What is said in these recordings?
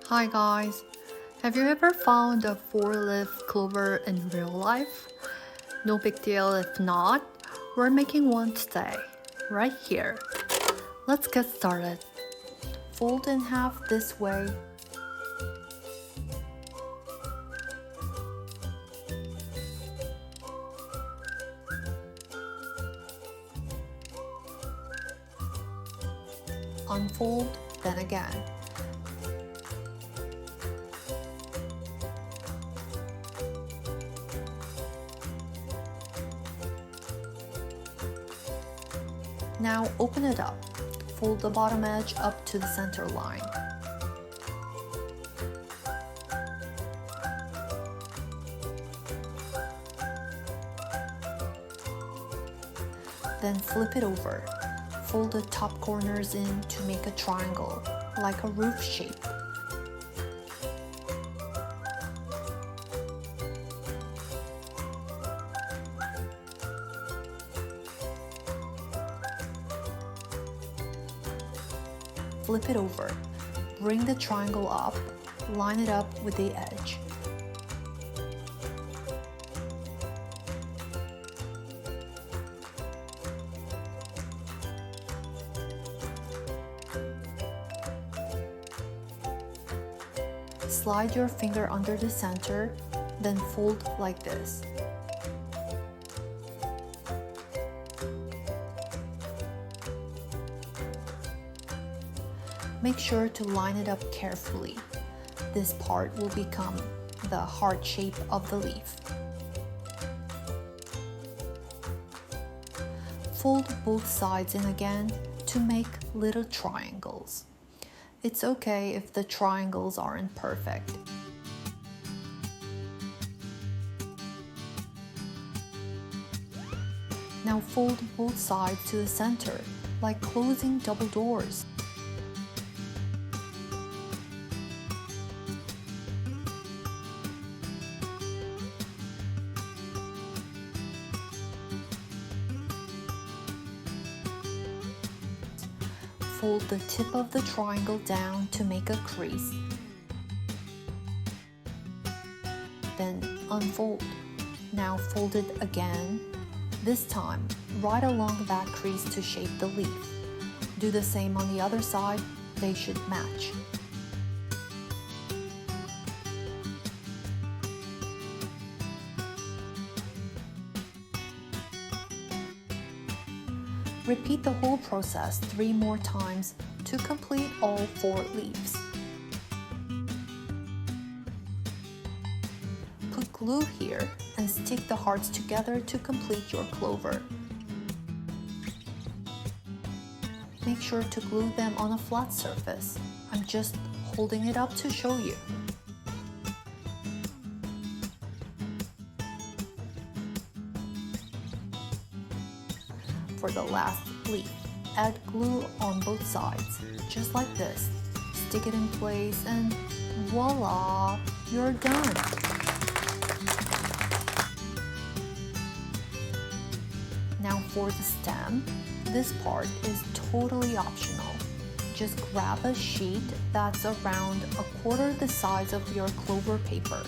Hi guys, have you ever found a four-leaf clover in real life? No big deal if not, we're making one today, right here. Let's get started. Fold in half this way. Unfold, then again. Now open it up. Fold the bottom edge up to the center line. Then flip it over. Fold the top corners in to make a triangle, like a roof shape. Flip it over. Bring the triangle up, line it up with the edge. Slide your finger under the center, then fold like this. Make sure to line it up carefully. This part will become the heart shape of the leaf. Fold both sides in again to make little triangles. It's okay if the triangles aren't perfect. Now fold both sides to the center, like closing double doors. Fold the tip of the triangle down to make a crease. Then unfold. Now fold it again, this time right along that crease to shape the leaf. Do the same on the other side, they should match. Repeat the whole process 3 more times to complete all 4 leaves. Put glue here and stick the hearts together to complete your clover. Make sure to glue them on a flat surface. I'm just holding it up to show you. For the last leaf, add glue on both sides, just like this. Stick it in place and voila, you're done. Now for the stem, this part is totally optional. Just grab a sheet that's around 1/4 the size of your clover paper.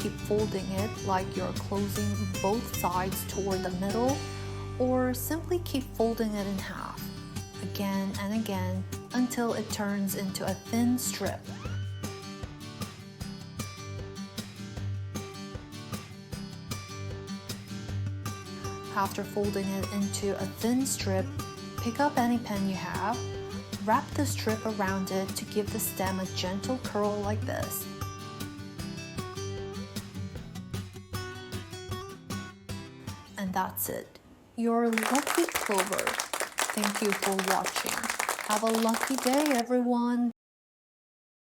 Keep folding it like you're closing both sides toward the middle, or simply keep folding it in half, again and again, until it turns into a thin strip. After folding it into a thin strip, pick up any pen you have, wrap the strip around it to give the stem a gentle curl like this. And that's it. Your lucky clover. Thank you for watching. Have a lucky day, everyone.